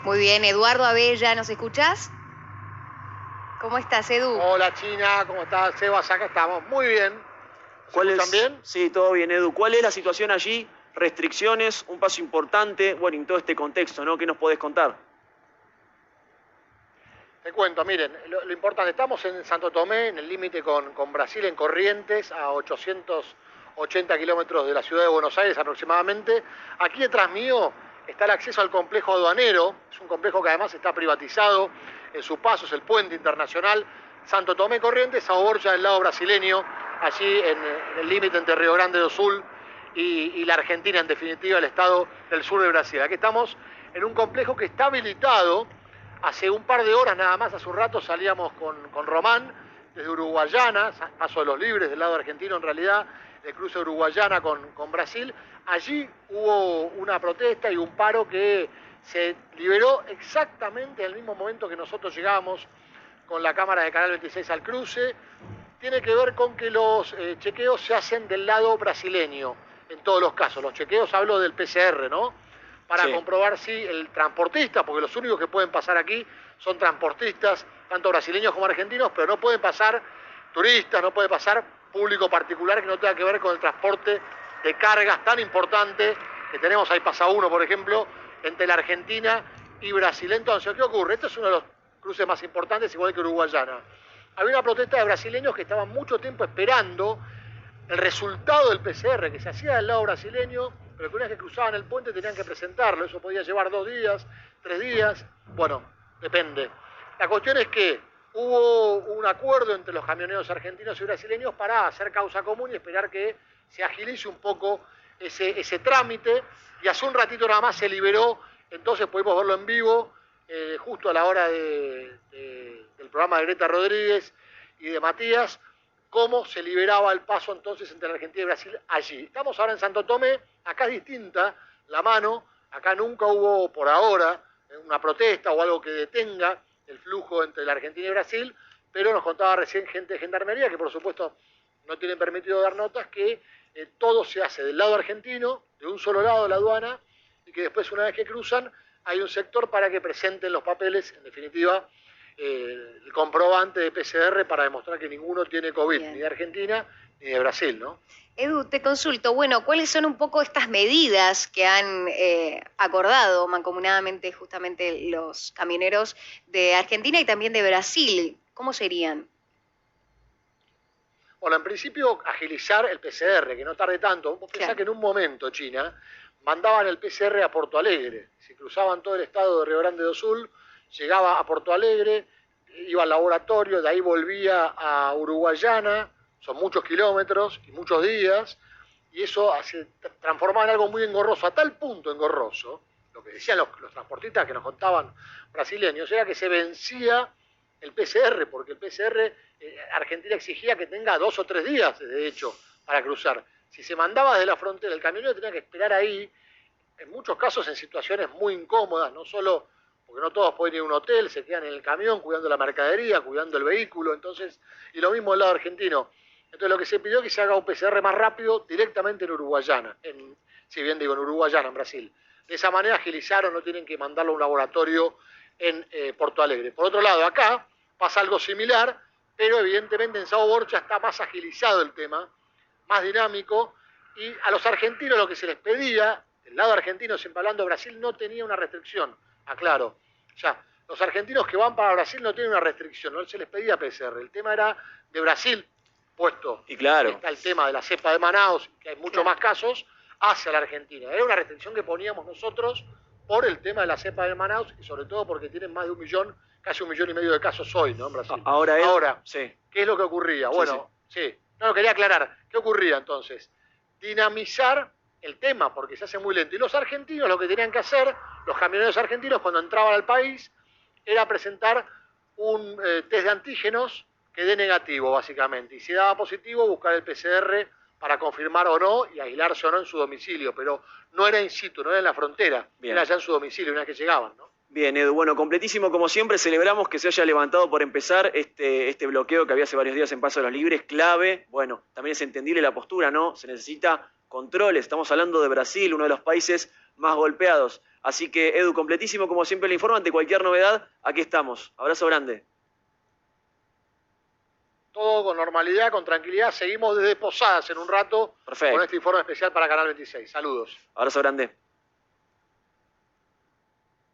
Muy bien, Eduardo Abella, ¿nos escuchás? ¿Cómo estás, Edu? Hola China, ¿cómo estás? Sebas, acá estamos. Muy bien. ¿Cuál es? ¿También? Sí, todo bien, Edu. ¿Cuál es la situación allí? Restricciones, un paso importante, bueno, en todo este contexto, ¿no? ¿Qué nos podés contar? Te cuento, miren, lo importante, estamos en Santo Tomé, en el límite con Brasil, en Corrientes, a 880 kilómetros de la ciudad de Buenos Aires aproximadamente. Aquí detrás mío está el acceso al complejo aduanero, es un complejo que además está privatizado en su paso, es el puente internacional Santo Tomé Corrientes a Borja del lado brasileño, allí en el límite entre Río Grande do Sul y la Argentina, en definitiva, el estado del sur de Brasil. Aquí estamos en un complejo que está habilitado. Hace un par de horas nada más, hace un rato salíamos con Román desde Uruguayana, Paso de los Libres del lado argentino en realidad, de cruce Uruguayana con Brasil. Allí hubo una protesta y un paro que se liberó exactamente en el mismo momento que nosotros llegamos con la cámara de Canal 26 al cruce. Tiene que ver con que los chequeos se hacen del lado brasileño, en todos los casos. Los chequeos, hablo del PCR, ¿no? Para comprobar si el transportista, porque los únicos que pueden pasar aquí son transportistas, tanto brasileños como argentinos, pero no pueden pasar turistas, no puede pasar público particular que no tenga que ver con el transporte de cargas tan importante que tenemos. Ahí pasa uno, por ejemplo, entre la Argentina y Brasil. Entonces, ¿qué ocurre? Este es uno de los cruces más importantes, igual que Uruguayana. Había una protesta de brasileños que estaban mucho tiempo esperando el resultado del PCR que se hacía del lado brasileño, pero que una vez que cruzaban el puente tenían que presentarlo. Eso podía llevar 2 días, 3 días, bueno, depende. La cuestión es que hubo un acuerdo entre los camioneros argentinos y brasileños para hacer causa común y esperar que se agilice un poco ese trámite, y hace un ratito nada más se liberó, entonces pudimos verlo en vivo, justo a la hora del programa de Greta Rodríguez y de Matías, cómo se liberaba el paso entonces entre la Argentina y Brasil allí. Estamos ahora en Santo Tomé, acá es distinta la mano, acá nunca hubo por ahora una protesta o algo que detenga el flujo entre la Argentina y Brasil, pero nos contaba recién gente de Gendarmería, que por supuesto no tienen permitido dar notas, que todo se hace del lado argentino, de un solo lado de la aduana, y que después una vez que cruzan hay un sector para que presenten los papeles, en definitiva, el comprobante de PCR para demostrar que ninguno tiene COVID, ni de Argentina ni de Brasil, ¿no? Edu, te consulto, bueno, ¿cuáles son un poco estas medidas que han acordado mancomunadamente justamente los camioneros de Argentina y también de Brasil? ¿Cómo serían? Bueno, en principio agilizar el PCR, que no tarde tanto. Vos pensás que en un momento, China, mandaban el PCR a Porto Alegre. Si cruzaban todo el estado de Río Grande do Sul, llegaba a Porto Alegre, iba al laboratorio, de ahí volvía a Uruguayana, son muchos kilómetros y muchos días, y eso se transformaba en algo muy engorroso, a tal punto engorroso, lo que decían los transportistas que nos contaban brasileños, era que se vencía el PCR, porque el PCR, Argentina exigía que tenga 2 o 3 días, de hecho, para cruzar. Si se mandaba desde la frontera, el camionero tenía que esperar ahí, en muchos casos en situaciones muy incómodas, no solo porque no todos pueden ir a un hotel, se quedan en el camión cuidando la mercadería, cuidando el vehículo, entonces, y lo mismo del lado argentino. Entonces lo que se pidió es que se haga un PCR más rápido directamente en Uruguayana, si bien digo en Uruguayana, en Brasil. De esa manera agilizaron, no tienen que mandarlo a un laboratorio en Porto Alegre. Por otro lado, acá pasa algo similar, pero evidentemente en Sao Borja está más agilizado el tema, más dinámico, y a los argentinos lo que se les pedía, del lado argentino, siempre hablando, Brasil no tenía una restricción, aclaro. O sea, los argentinos que van para Brasil no tienen una restricción, no se les pedía PCR, el tema era de Brasil puesto. Y claro, está el tema de la cepa de Manaus, que hay muchos más casos, hacia la Argentina. Era una restricción que poníamos nosotros por el tema de la cepa de Manaus y sobre todo porque tienen más de 1 millón, casi 1,5 millones de casos hoy, ¿no? En Brasil. Ahora, sí. ¿Qué es lo que ocurría? Bueno, sí. No, lo quería aclarar. ¿Qué ocurría entonces? Dinamizar el tema, porque se hace muy lento. Y los argentinos lo que tenían que hacer, los camioneros argentinos cuando entraban al país, era presentar un test de antígenos que dé negativo, básicamente. Y si daba positivo, buscar el PCR para confirmar o no y aislarse o no en su domicilio. Pero no era in situ, no era en la frontera, era allá en su domicilio, una vez que llegaban, ¿no? Bien, Edu, bueno, completísimo como siempre. Celebramos que se haya levantado por empezar este bloqueo que había hace varios días en Paso de los Libres, clave. Bueno, también es entendible la postura, ¿no? Se necesita controles. Estamos hablando de Brasil, uno de los países más golpeados. Así que, Edu, completísimo como siempre el informe. Ante cualquier novedad, aquí estamos. Abrazo grande. Todo con normalidad, con tranquilidad. Seguimos desde Posadas en un rato. Perfecto. Con este informe especial para Canal 26. Saludos. Abrazo grande.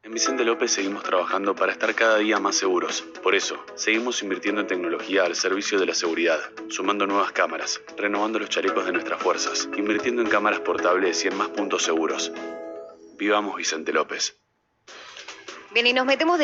En Vicente López seguimos trabajando para estar cada día más seguros. Por eso, seguimos invirtiendo en tecnología al servicio de la seguridad, sumando nuevas cámaras, renovando los chalecos de nuestras fuerzas, invirtiendo en cámaras portables y en más puntos seguros. Vivamos Vicente López. Bien, y nos metemos de